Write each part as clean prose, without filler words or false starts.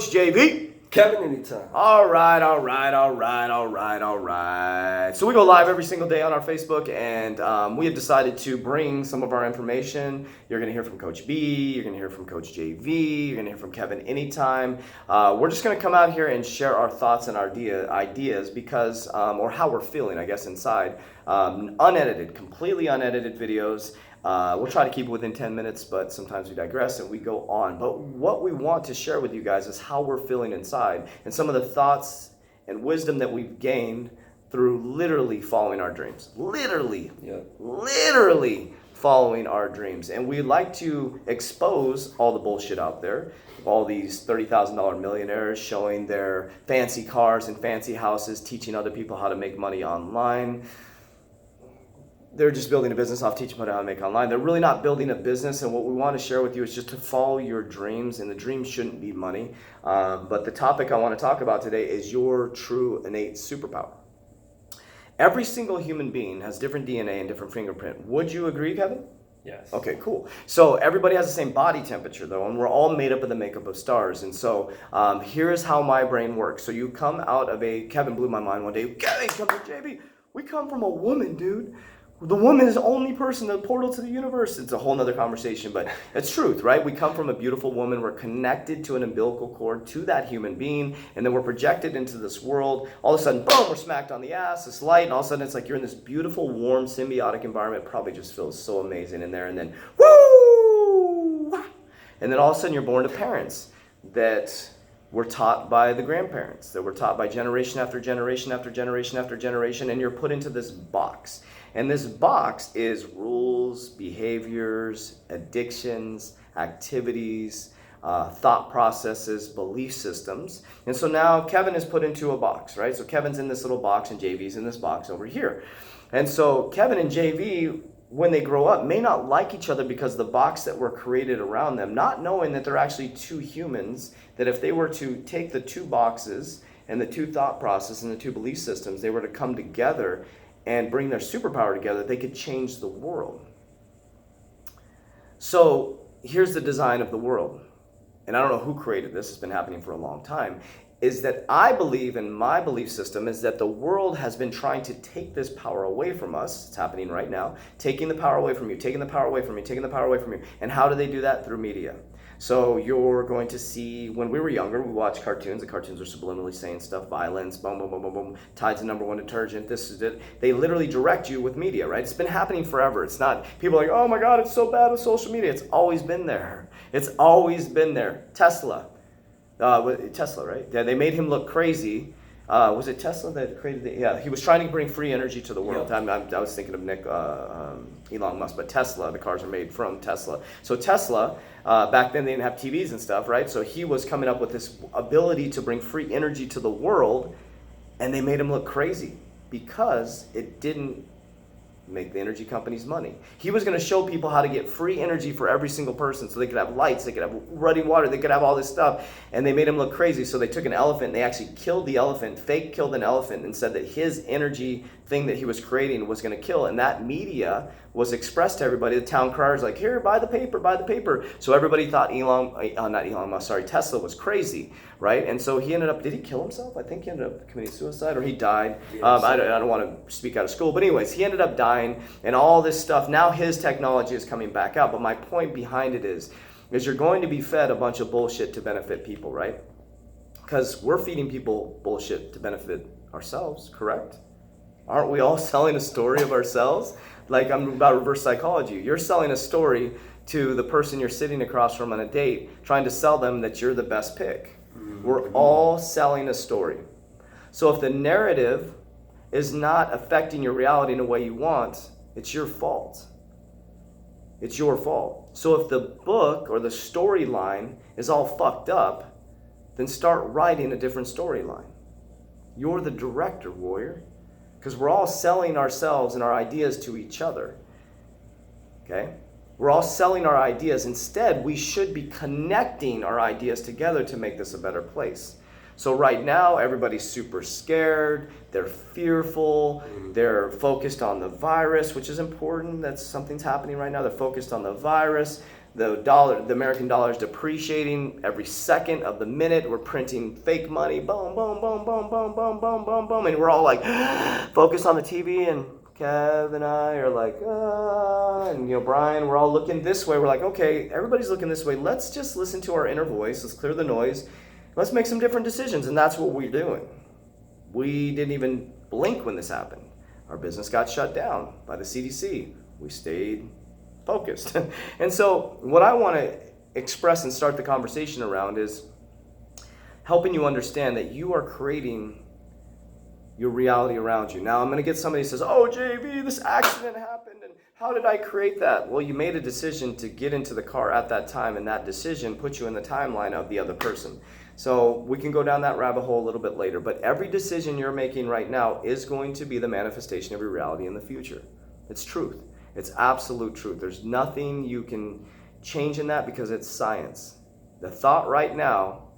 Coach JV. Kevin anytime. All right. So we go live every single day on our Facebook, and we have decided to bring some of our information. You're going to hear from Coach B, you're going to hear from Coach JV, you're going to hear from Kevin anytime. We're just going to come out here and share our thoughts and ideas because, or how we're feeling, I guess, inside. Unedited, completely unedited videos. We'll try to keep it within 10 minutes, but sometimes we digress and we go on. But what we want to share with you guys is how we're feeling inside and some of the thoughts and wisdom that we've gained through literally following our dreams. Literally following our dreams. And we like to expose all the bullshit out there. All these $30,000 millionaires showing their fancy cars and fancy houses, teaching other people how to make money online. They're just building a business off teaching people how to make online. They're really not building a business, and what we want to share with you is just to follow your dreams, and the dreams shouldn't be money. But the topic I want to talk about today is your true innate superpower. Every single human being has different DNA and different fingerprint. Would you agree, Kevin? Yes. Okay, cool. So everybody has the same body temperature though, and we're all made up of the makeup of stars. And so here's how my brain works. So you come out of Kevin blew my mind one day. Kevin, come to JB. We come from a woman, dude. The woman is the only person, the portal to the universe. It's a whole nother conversation, but it's truth, right? We come from a beautiful woman. We're connected to an umbilical cord to that human being, and then we're projected into this world. All of a sudden, boom, we're smacked on the ass, this light, and all of a sudden it's like you're in this beautiful, warm, symbiotic environment. Probably just feels so amazing in there, and then, woo! And then all of a sudden you're born to parents that were taught by the grandparents, that were taught by generation after generation after generation after generation, and you're put into this box. And this box is rules, behaviors, addictions, activities, thought processes, belief systems. And so now Kevin is put into a box, right? So Kevin's in this little box and JV's in this box over here. And so Kevin and JV, when they grow up, may not like each other because the box that were created around them, not knowing that they're actually two humans, that if they were to take the two boxes and the two thought processes and the two belief systems, they were to come together and bring their superpower together, they could change the world. So here's the design of the world. And I don't know who created this, it's been happening for a long time, is that I believe, in my belief system, is that the world has been trying to take this power away from us. It's happening right now. Taking the power away from you, taking the power away from you, taking the power away from you. And how do they do that? Through media. So you're going to see, when we were younger, we watched cartoons. The cartoons are subliminally saying stuff, violence, boom, boom, boom, boom, boom. Tide's the #1 detergent. This is it. They literally direct you with media, right? It's been happening forever. It's not, people are like, oh my God, it's so bad with social media. It's always been there. It's always been there. Tesla, right? Yeah, they made him look crazy. Was it Tesla that created the, yeah, he was trying to bring free energy to the world. Yeah. I was thinking of Elon Musk, but Tesla, the cars are made from Tesla. So Tesla, back then they didn't have TVs and stuff, right? So he was coming up with this ability to bring free energy to the world, and they made him look crazy because it didn't make the energy companies money. He was going to show people how to get free energy for every single person, so they could have lights, they could have running water, they could have all this stuff, and they made him look crazy. So they took an elephant and they actually killed the elephant, fake killed an elephant, and said that his energy thing that he was creating was going to kill. And that media was expressed to everybody. The town criers like, here, buy the paper, buy the paper. So everybody thought Tesla was crazy, right? And so he ended up, did he kill himself? I think he ended up committing suicide, or he died. I don't want to speak out of school, but anyways, he ended up dying, and all this stuff. Now his technology is coming back out, but my point behind it is you're going to be fed a bunch of bullshit to benefit people, right? Because we're feeding people bullshit to benefit ourselves, correct? Aren't we all selling a story of ourselves? Like, I'm about reverse psychology. You're selling a story to the person you're sitting across from on a date, trying to sell them that you're the best pick. We're all selling a story. So if the narrative is not affecting your reality in a way you want, it's your fault. It's your fault. So if the book or the storyline is all fucked up, then start writing a different storyline. You're the director, warrior. Because we're all selling ourselves and our ideas to each other. Okay? We're all selling our ideas. Instead, we should be connecting our ideas together to make this a better place. So right now, everybody's super scared. They're fearful. They're focused on the virus, which is important. That's something's happening right now. They're focused on the virus. the American dollar is depreciating every second of the minute. We're printing fake money, boom, boom, boom, boom, boom, boom, boom, boom, boom, and we're all like focused on the TV, and Kev and I are like, and Brian, we're all looking this way. We're like, okay, everybody's looking this way. Let's just listen to our inner voice. Let's clear the noise. Let's make some different decisions, and that's what we're doing. We didn't even blink when this happened. Our business got shut down by the CDC. We stayed focused. And so what I want to express and start the conversation around is helping you understand that you are creating your reality around you. Now I'm going to get somebody who says, oh, JV, this accident happened, and how did I create that? Well, you made a decision to get into the car at that time, and that decision put you in the timeline of the other person. So we can go down that rabbit hole a little bit later, but every decision you're making right now is going to be the manifestation of your reality in the future. It's truth. It's absolute truth. There's nothing you can change in that because it's science. The thought right now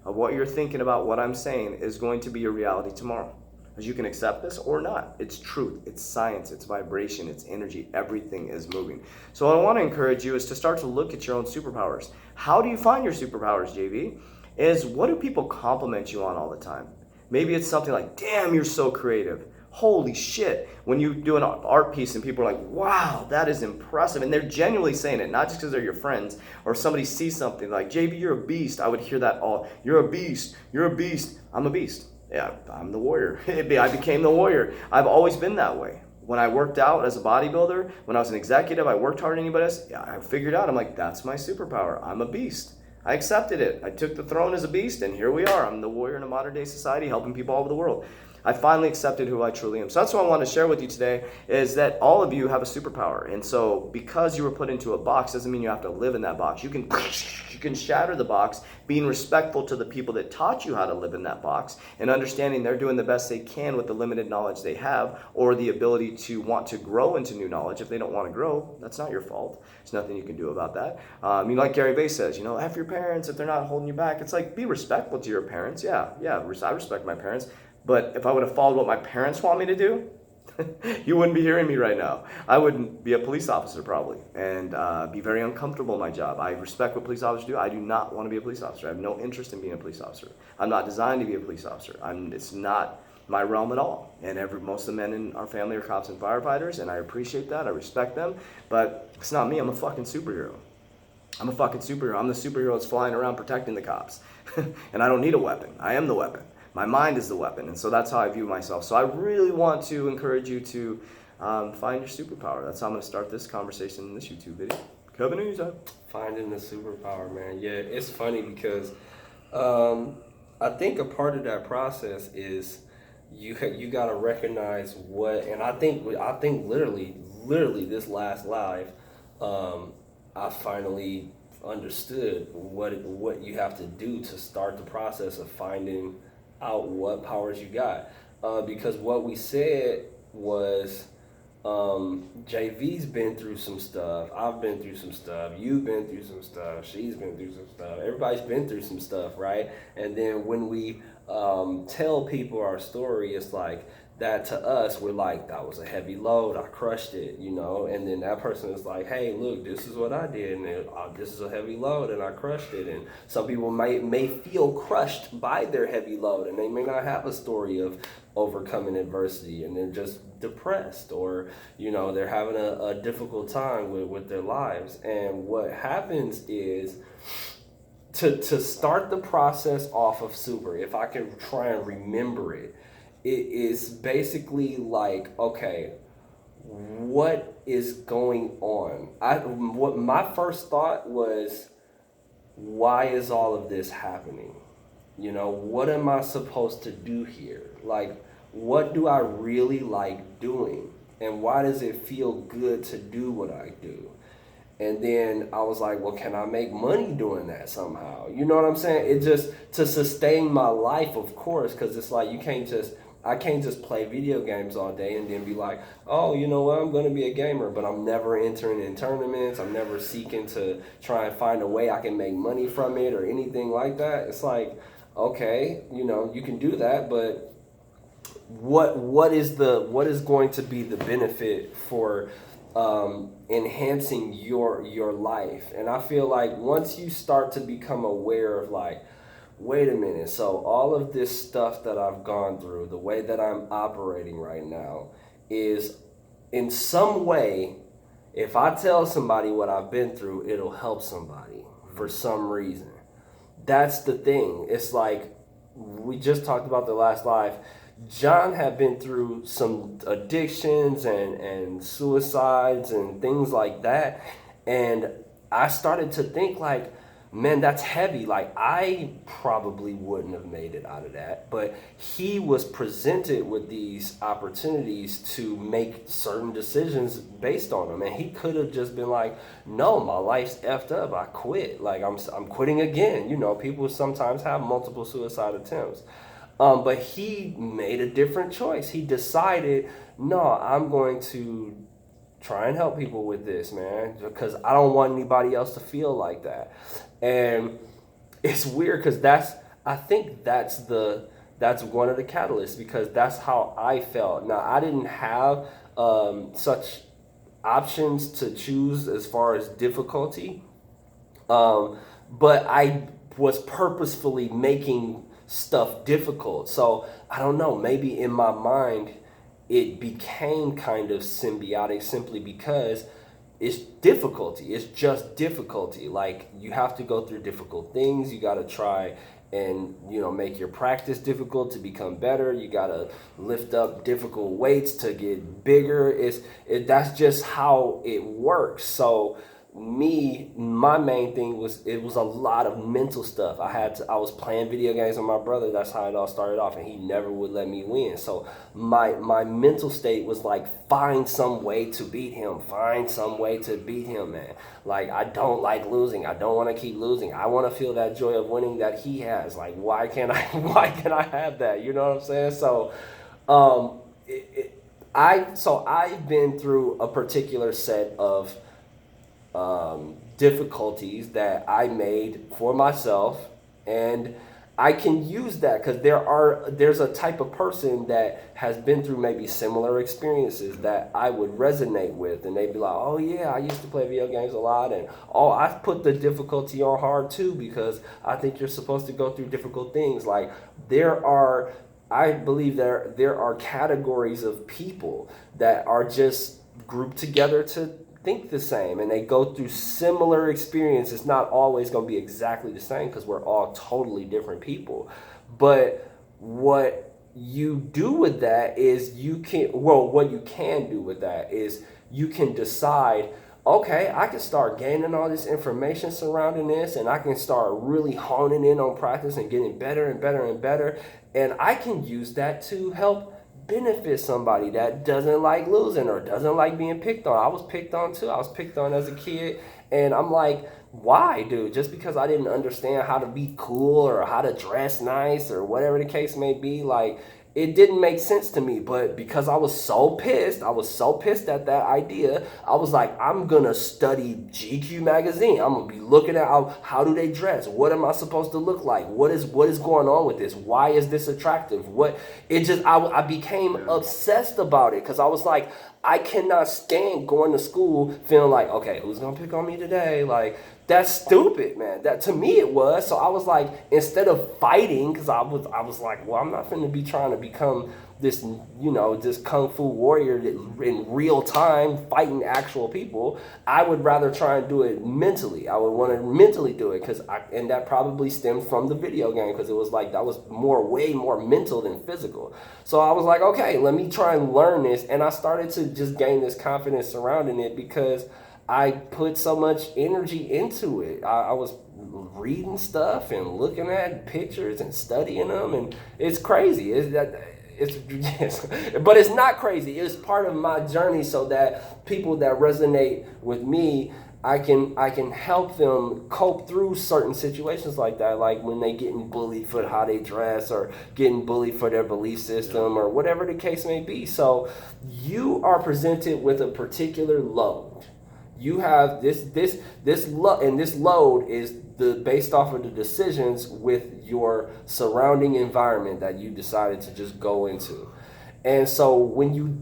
of what you're thinking about what I'm saying is going to be your reality tomorrow. As you can accept this or not. It's truth. It's science. It's vibration. It's energy. Everything is moving. So what I want to encourage you is to start to look at your own superpowers. How do you find your superpowers, JV? Is what do people compliment you on all the time? Maybe it's something like, damn, you're so creative. Holy shit. When you do an art piece and people are like, wow, that is impressive. And they're genuinely saying it, not just because they're your friends or somebody sees something like, JV, you're a beast. I would hear that all. You're a beast. You're a beast. I'm a beast. Yeah, I'm the warrior. I became the warrior. I've always been that way. When I worked out as a bodybuilder, when I was an executive, I worked harder than anybody else. Yeah, I figured out, I'm like, that's my superpower. I'm a beast. I accepted it. I took the throne as a beast, and here we are. I'm the warrior in a modern day society, helping people all over the world. I finally accepted who I truly am. So that's what I want to share with you today, is that all of you have a superpower. And so because you were put into a box doesn't mean you have to live in that box. You can shatter the box, being respectful to the people that taught you how to live in that box, and understanding they're doing the best they can with the limited knowledge they have, or the ability to want to grow into new knowledge. If they don't want to grow, that's not your fault. There's nothing you can do about that. Like Gary Vee says, F your parents if they're not holding you back. It's like, be respectful to your parents. Yeah, I respect my parents. But if I would have followed what my parents want me to do, you wouldn't be hearing me right now. I wouldn't be a police officer probably, and be very uncomfortable in my job. I respect what police officers do. I do not want to be a police officer. I have no interest in being a police officer. I'm not designed to be a police officer. It's not my realm at all. And most of the men in our family are cops and firefighters, and I appreciate that. I respect them, but it's not me. I'm a fucking superhero. I'm a fucking superhero. I'm the superhero that's flying around protecting the cops. And I don't need a weapon. I am the weapon. My mind is the weapon, and so that's how I view myself. So I really want to encourage you to find your superpower. That's how I'm going to start this conversation in this YouTube video. Kevin, who's up? Finding the superpower, man. Yeah, it's funny because I think a part of that process is you got to recognize what, and I think literally this last live, I finally understood what you have to do to start the process of finding out what powers you got, because what we said was JV's been through some stuff, I've been through some stuff, you've been through some stuff, she's been through some stuff, everybody's been through some stuff, right? And then when we tell people our story, it's like that to us, we're like, that was a heavy load, I crushed it, and then that person is like, hey, look, this is what I did, and this is a heavy load, and I crushed it. And some people may feel crushed by their heavy load, and they may not have a story of overcoming adversity, and they're just depressed, or they're having a difficult time with their lives. And what happens is, to start the process off of super, if I can try and remember it, it is basically like, okay, what is going on? What my first thought was, why is all of this happening? What am I supposed to do here? Like, what do I really like doing? And why does it feel good to do what I do? And then I was like, well, can I make money doing that somehow? You know what I'm saying? It just, to sustain my life, of course, because it's like, I can't just play video games all day and then be like, oh, you know what, I'm going to be a gamer, but I'm never entering in tournaments. I'm never seeking to try and find a way I can make money from it or anything like that. It's like, okay, you can do that, but what is going to be the benefit for enhancing your life. And I feel like once you start to become aware of like, wait a minute, so all of this stuff that I've gone through, the way that I'm operating right now is in some way, if I tell somebody what I've been through, it'll help somebody for some reason. That's the thing. It's like we just talked about the last life. John had been through some addictions and suicides and things like that. And I started to think like, man, that's heavy. Like I probably wouldn't have made it out of that. But he was presented with these opportunities to make certain decisions based on them. And he could have just been like, no, my life's effed up. I quit. Like I'm quitting again. You know, people sometimes have multiple suicide attempts. But he made a different choice. He decided, no, I'm going to try and help people with this, man, because I don't want anybody else to feel like that. And it's weird because I think that's one of the catalysts, because that's how I felt. Now, I didn't have such options to choose as far as difficulty, but I was purposefully making stuff difficult. So I don't know, maybe in my mind it became kind of symbiotic simply because it's difficulty. It's just difficulty. Like you have to go through difficult things. You got to try and, you know, make your practice difficult to become better. You got to lift up difficult weights to get bigger. That's just how it works. So my main thing was, it was a lot of mental stuff. I was playing video games with my brother. That's how it all started off, and he never would let me win. So my mental state was like, find some way to beat him, man. Like, I don't like losing. I don't want to keep losing. I want to feel that joy of winning that he has. Like, why can't I have that? You know what I'm saying? So I've been through a particular set of difficulties that I made for myself, and I can use that because there's a type of person that has been through maybe similar experiences that I would resonate with, and they'd be like, oh yeah, I used to play video games a lot, and oh, I've put the difficulty on hard too, because I think you're supposed to go through difficult things. Like I believe there are categories of people that are just grouped together to think the same, and they go through similar experiences. It's not always going to be exactly the same because we're all totally different people. But what you do with that is what you can do with that is you can decide, okay, I can start gaining all this information surrounding this, and I can start really honing in on practice and getting better and better and better, and I can use that to help benefit somebody that doesn't like losing or doesn't like being picked on. I was picked on too. I was picked on as a kid, and I'm like, why, dude? Just because I didn't understand how to be cool or how to dress nice or whatever the case may be, like, it didn't make sense to me. But because I was so pissed at that idea, I was like, I'm gonna study GQ magazine. I'm gonna be looking at how do they dress? What am I supposed to look like? What is going on with this? Why is this attractive? I became obsessed about it because I was like, I cannot stand going to school feeling like, okay, who's gonna pick on me today? Like, that's stupid, man. That, to me, it was. So I was like, instead of fighting, because I was like, well, I'm not going to be trying to become this, this kung fu warrior that in real time fighting actual people. I would rather try and do it mentally. I would want to mentally do it, and that probably stemmed from the video game, because it was like that was way more mental than physical. So I was like, okay, let me try and learn this, and I started to just gain this confidence surrounding it because I put so much energy into it. I was reading stuff and looking at pictures and studying them, and it's crazy. But it's not crazy. It's part of my journey, so that people that resonate with me, I can help them cope through certain situations like that, like when they getting bullied for how they dress or getting bullied for their belief system or whatever the case may be. So you are presented with a particular load. You have this load, and this load is based off of the decisions with your surrounding environment that you decided to just go into. And so when you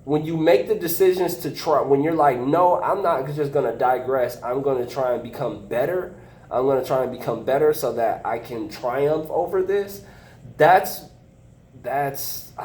when you make the decisions to try, when you're like, no, I'm not just going to digress. I'm going to try and become better. I'm going to try and become better so that I can triumph over this. I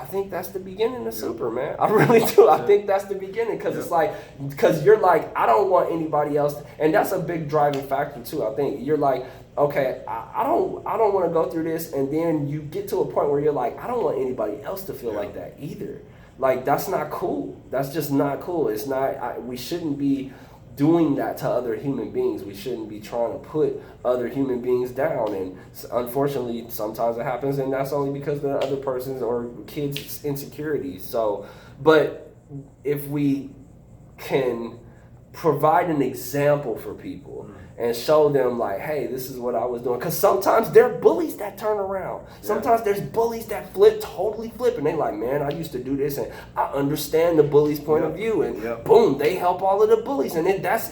think that's the beginning of super, man. I really do. I think that's the beginning because it's like, because you're like, I don't want anybody else, and that's a big driving factor too. I think you're like, okay, I don't want to go through this, and then you get to a point where you're like, I don't want anybody else to feel like that either. Like that's not cool. That's just not cool. It's not. We shouldn't be doing that to other human beings. We shouldn't be trying to put other human beings down, and unfortunately sometimes it happens, and that's only because of the other person's or kids' insecurities. So, but if we can provide an example for people and show them like, hey, this is what I was doing, because sometimes there are bullies that turn around. Sometimes there's bullies that totally flip, and they like, man, I used to do this, and I understand the bully's point of view, and boom, they help all of the bullies, and then that's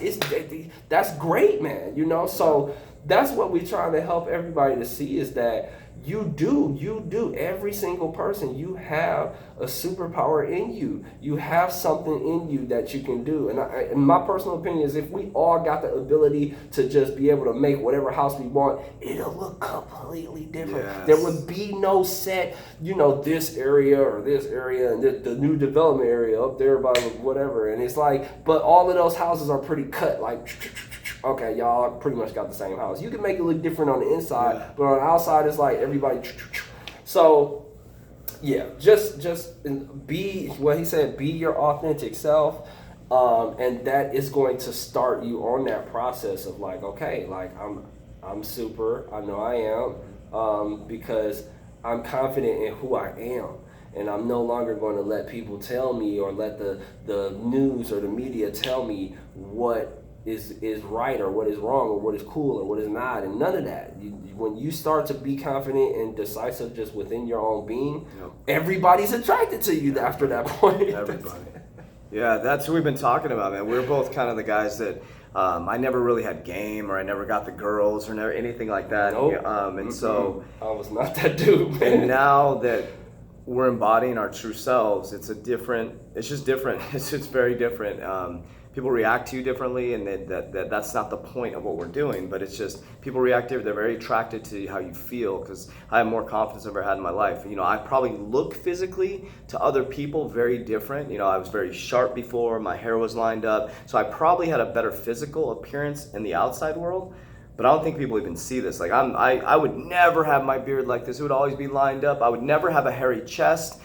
great, man. You know, so that's what we try to help everybody to see, is that you do, every single person, you have a superpower in you. You have something in you that you can do. And my personal opinion is, if we all got the ability to just be able to make whatever house we want, it'll look completely different. Yes. There would be no set, this area or this area and the new development area up there by whatever. And it's like, but all of those houses are pretty cut, like, okay, y'all pretty much got the same house. You can make it look different on the inside, but on the outside, it's like everybody. So, yeah, just be what he said. Be your authentic self, and that is going to start you on that process of like, okay, like I'm super. I know I am, because I'm confident in who I am. And I'm no longer going to let people tell me, or let the news or the media tell me what is right or what is wrong or what is cool or what is not, and none of that. When you start to be confident and decisive just within your own being, everybody's attracted to you after that point. Everybody. Yeah, that's what we've been talking about, man. We're both kind of the guys that I never really had game, or I never got the girls, or never anything like that. Nope. And so I was not that dude, man. And now that we're embodying our true selves, it's just different. It's just very different. People react to you differently, and that's not the point of what we're doing, but it's just people react different. They're very attracted to how you feel, because I have more confidence than I've ever had in my life. I probably look physically to other people very different. I was very sharp before, my hair was lined up, so I probably had a better physical appearance in the outside world, but I don't think people even see this. Like I would never have my beard like this. It would always be lined up. I would never have a hairy chest.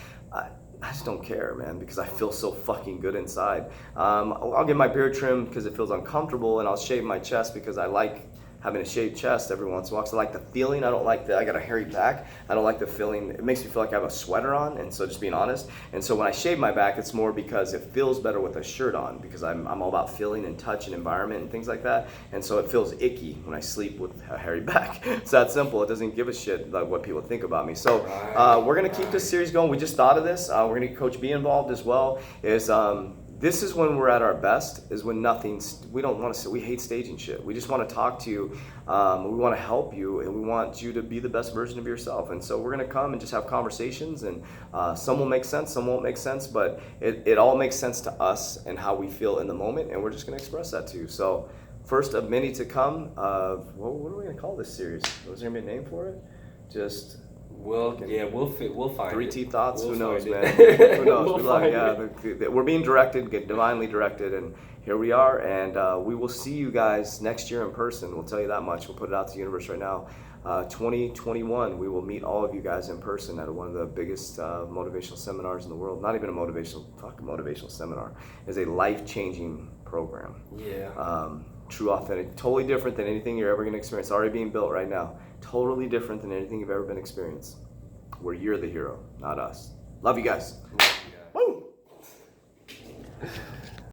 I just don't care, man, because I feel so fucking good inside. I'll get my beard trimmed because it feels uncomfortable, and I'll shave my chest because I like having a shaved chest every once in a while. So I like the feeling. I don't like I got a hairy back. I don't like the feeling. It makes me feel like I have a sweater on, and so just being honest. And so when I shave my back, it's more because it feels better with a shirt on, because I'm all about feeling and touch and environment and things like that. And so it feels icky when I sleep with a hairy back. It's that simple. It doesn't give a shit like what people think about me. So we're gonna keep this series going. We just thought of this. We're gonna get Coach B involved as well. This is when we're at our best, is when we don't want to, we hate staging shit. We just want to talk to you. We want to help you, and we want you to be the best version of yourself. And so we're going to come and just have conversations, and some will make sense, some won't make sense, but it all makes sense to us and how we feel in the moment, and we're just going to express that to you. So first of many to come, what are we going to call this series? Was there going to be a name for it? Just... We'll find Three it. T thoughts. We'll Who knows, find man? it. Who knows? We'll We're being directed, get divinely directed, and here we are. And we will see you guys next year in person. We'll tell you that much. We'll put it out to the universe right now. 2021, we will meet all of you guys in person at one of the biggest motivational seminars in the world. Not even a motivational seminar. It's a life-changing program. Yeah. True, authentic, totally different than anything you're ever going to experience. Already being built right now. Totally different than anything you've ever been experienced. Where you're the hero, not us. Love you guys. Love you guys. Woo!